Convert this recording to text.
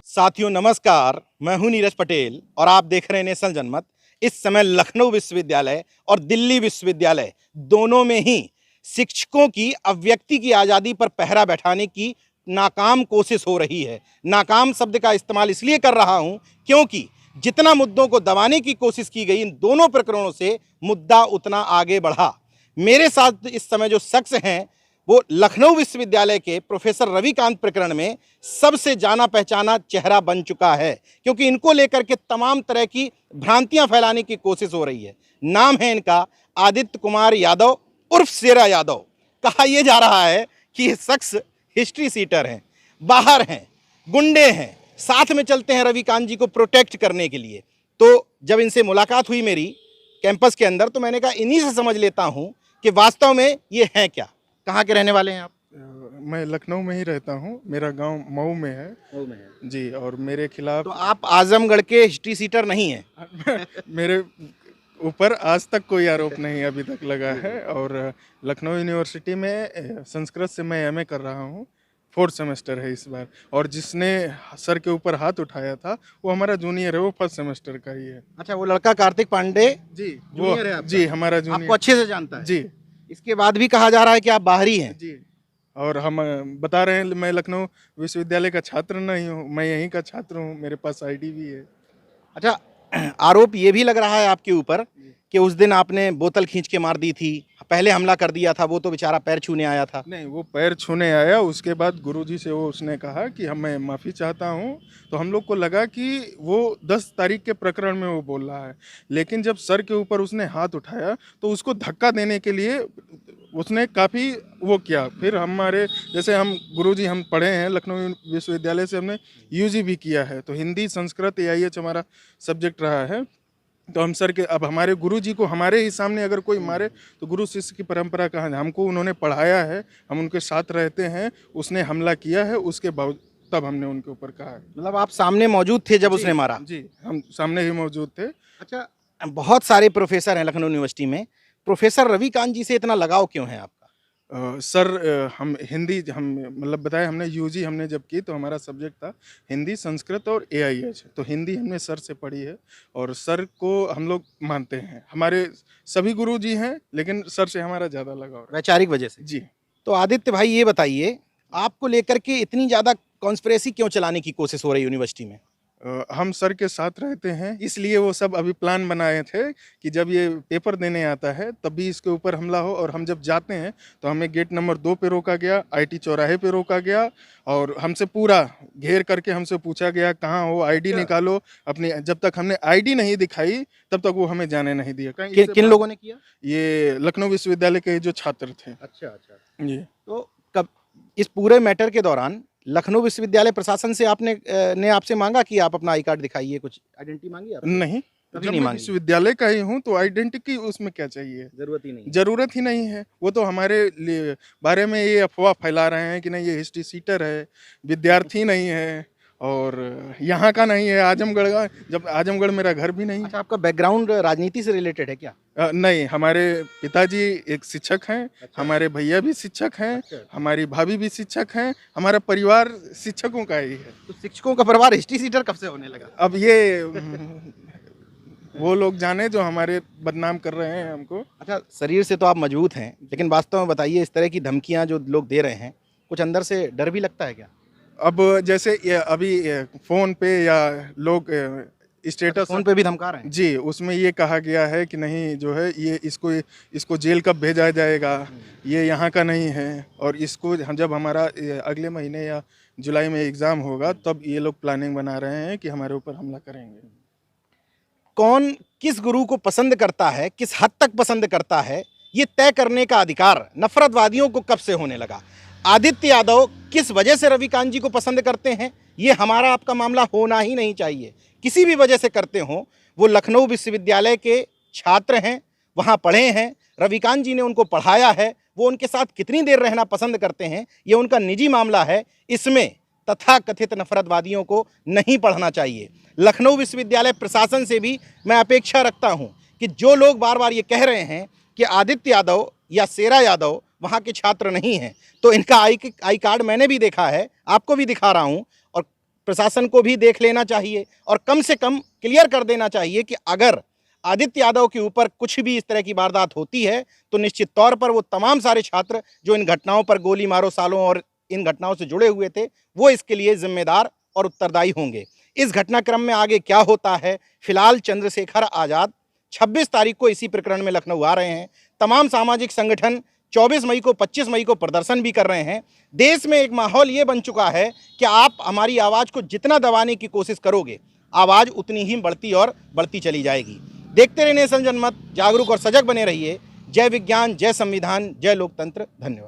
साथियों नमस्कार, मैं हूं नीरज पटेल और आप देख रहे हैं नेशनल जनमत। इस समय लखनऊ विश्वविद्यालय और दिल्ली विश्वविद्यालय दोनों में ही शिक्षकों की अभिव्यक्ति की आज़ादी पर पहरा बैठाने की नाकाम कोशिश हो रही है। नाकाम शब्द का इस्तेमाल इसलिए कर रहा हूं क्योंकि जितना मुद्दों को दबाने की कोशिश की गई इन दोनों प्रकरणों से मुद्दा उतना आगे बढ़ा। मेरे साथ इस समय जो शख्स हैं वो लखनऊ विश्वविद्यालय के प्रोफेसर रविकांत प्रकरण में सबसे जाना पहचाना चेहरा बन चुका है, क्योंकि इनको लेकर के तमाम तरह की भ्रांतियां फैलाने की कोशिश हो रही है। नाम है इनका आदित्य कुमार यादव उर्फ शेरा यादव। कहा यह जा रहा है कि ये शख्स हिस्ट्री सीटर हैं, बाहर हैं, गुंडे हैं, साथ में चलते हैं रविकांत जी को प्रोटेक्ट करने के लिए। तो जब इनसे मुलाकात हुई मेरी कैंपस के अंदर, तो मैंने कहा इन्हीं से समझ लेता हूं कि वास्तव में ये हैं क्या। कहाँ के रहने वाले हैं आप? मैं लखनऊ में ही रहता हूँ। मेरा गांव मऊ में है। मऊ में है जी। और मेरे खिलाफ तो आप आजमगढ़ के हिस्ट्री सीटर नहीं हैं? मेरे ऊपर आज तक कोई आरोप नहीं अभी तक लगा है। और लखनऊ यूनिवर्सिटी में संस्कृत से मैं एमए कर रहा हूँ। 4th सेमेस्टर है इस बार। और जिसने सर के ऊपर हाथ उठाया था वो हमारा जूनियर है, वो 1st सेमेस्टर का ही है। अच्छा, वो लड़का कार्तिक पांडे जी जूनियर है आपका? जी, हमारा आपको जूनियर अच्छे से जानता है? जी इसके बाद भी कहा जा रहा है कि आप बाहरी हैं। जी। और हम बता रहे हैं मैं लखनऊ विश्वविद्यालय का छात्र नहीं हूँ, मैं यहीं का छात्र हूँ, मेरे पास आईडी भी है। अच्छा, आरोप ये भी लग रहा है आपके ऊपर कि उस दिन आपने बोतल खींच के मार दी थी, पहले हमला कर दिया था, वो तो बेचारा पैर छूने आया था। नहीं, वो पैर छूने आया, उसके बाद गुरुजी से वो उसने कहा कि मैं माफ़ी चाहता हूँ। तो हम लोग को लगा कि वो 10 तारीख के प्रकरण में वो बोल रहा है, लेकिन जब सर के ऊपर उसने हाथ उठाया तो उसको धक्का देने के लिए उसने काफ़ी वो किया। फिर हमारे जैसे हम गुरुजी हम पढ़े हैं लखनऊ विश्वविद्यालय से, हमने यूजी भी किया है, तो हिंदी संस्कृत AIH हमारा सब्जेक्ट रहा है। तो हम सर के अब हमारे गुरुजी को हमारे ही सामने अगर कोई मारे तो गुरु शिष्य की परंपरा कहाँ है? हमको उन्होंने पढ़ाया है, हम उनके साथ रहते हैं, उसने हमला किया है, उसके बाद तब हमने उनके ऊपर कहा है। मतलब आप सामने मौजूद थे जब उसने मारा? जी, हम सामने ही मौजूद थे। अच्छा, बहुत सारे प्रोफेसर हैं लखनऊ यूनिवर्सिटी में, प्रोफेसर रविकांत जी से इतना लगाव क्यों है आपका? सर हम हिंदी हम मतलब बताए, हमने यूजी हमने जब की तो हमारा सब्जेक्ट था हिंदी संस्कृत और AIH। तो हिंदी हमने सर से पढ़ी है और सर को हम लोग मानते हैं। हमारे सभी गुरु जी हैं, लेकिन सर से हमारा ज़्यादा लगाव है। वैचारिक वजह से? जी। तो आदित्य भाई ये बताइए, आपको लेकर के इतनी ज़्यादा कॉन्स्पिरेसी क्यों चलाने की कोशिश हो रही है यूनिवर्सिटी में? हम सर के साथ रहते हैं, इसलिए वो सब अभी प्लान बनाए थे कि जब ये पेपर देने आता है तब भी इसके ऊपर हमला हो। और हम जब जाते हैं तो हमें गेट नंबर 2 पे रोका गया, IT चौराहे पे रोका गया और हमसे पूरा घेर करके हमसे पूछा गया कहाँ हो, ID निकालो अपनी। जब तक हमने ID नहीं दिखाई तब तक वो हमें जाने नहीं दिया। किन लोगों ने किया? ये लखनऊ विश्वविद्यालय के जो छात्र थे। अच्छा अच्छा जी। तो कब इस पूरे मैटर के दौरान लखनऊ विश्वविद्यालय प्रशासन से ने आपसे मांगा कि आप अपना आई कार्ड दिखाइए, कुछ आइडेंटिटी मांगी आपने? नहीं, कभी जब नहीं मैं मांगी? विश्वविद्यालय का ही हूँ तो आइडेंटिटी उसमें क्या चाहिए? जरूरत ही नहीं। जरूरत ही नहीं है। वो तो हमारे लिए बारे में ये अफवाह फैला रहे हैं कि नहीं ये हिस्ट्री सीटर है, विद्यार्थी नहीं है और यहाँ का नहीं है, आजमगढ़ का। जब आजमगढ़ मेरा घर भी नहीं। अच्छा, आपका बैकग्राउंड राजनीति से रिलेटेड है क्या? नहीं, हमारे पिताजी एक शिक्षक हैं। अच्छा। हमारे भैया भी शिक्षक हैं। अच्छा। हमारी भाभी भी शिक्षक हैं। हमारा परिवार शिक्षकों का ही है। तो शिक्षकों का परिवार हिस्ट्री सीटर कब से होने लगा? अब ये वो लोग जाने जो हमारे बदनाम कर रहे हैं हमको। अच्छा, शरीर से तो आप मजबूत हैं, लेकिन वास्तव में बताइए, इस तरह की धमकियां जो लोग दे रहे हैं, कुछ अंदर से डर भी लगता है क्या? अब जैसे ये अभी फोन पे या लोग स्टेटस फोन पे भी धमका रहे हैं? जी, उसमें ये कहा गया है कि नहीं जो है ये इसको जेल कब भेजा जाएगा, ये यहाँ का नहीं है। और इसको जब हमारा अगले महीने या जुलाई में एग्ज़ाम होगा तब ये लोग प्लानिंग बना रहे हैं कि हमारे ऊपर हमला करेंगे। कौन किस गुरु को पसंद करता है, किस हद तक पसंद करता है, ये तय करने का अधिकार नफरतवादियों को कब से होने लगा? आदित्य यादव किस वजह से रविकांत जी को पसंद करते हैं, ये हमारा आपका मामला होना ही नहीं चाहिए। किसी भी वजह से करते हों, वो लखनऊ विश्वविद्यालय के छात्र हैं, वहाँ पढ़े हैं, रविकांत जी ने उनको पढ़ाया है, वो उनके साथ कितनी देर रहना पसंद करते हैं ये उनका निजी मामला है। इसमें तथाकथित नफरतवादियों को नहीं पढ़ना चाहिए। लखनऊ विश्वविद्यालय प्रशासन से भी मैं अपेक्षा रखता हूं कि जो लोग बार बार ये कह रहे हैं कि आदित्य यादव या शेरा यादव वहाँ के छात्र नहीं हैं, तो इनका आई कार्ड मैंने भी देखा है, आपको भी दिखा रहा हूँ। और प्रशासन को भी देख लेना चाहिए और कम से कम क्लियर कर देना चाहिए कि अगर आदित्य यादव के ऊपर कुछ भी इस तरह की वारदात होती है तो निश्चित तौर पर वो तमाम सारे छात्र जो इन घटनाओं पर गोली मारो सालों और इन घटनाओं से जुड़े हुए थे वो इसके लिए जिम्मेदार और उत्तरदायी होंगे। इस घटनाक्रम में आगे क्या होता है, फिलहाल चंद्रशेखर आजाद 26 तारीख को इसी प्रकरण में लखनऊ आ रहे हैं। तमाम सामाजिक संगठन 24 मई को 25 मई को प्रदर्शन भी कर रहे हैं। देश में एक माहौल ये बन चुका है कि आप हमारी आवाज़ को जितना दबाने की कोशिश करोगे आवाज़ उतनी ही बढ़ती और बढ़ती चली जाएगी। देखते रहिए नेशन जनमत, जागरूक और सजग बने रहिए। जय विज्ञान, जय संविधान, जय लोकतंत्र। धन्यवाद।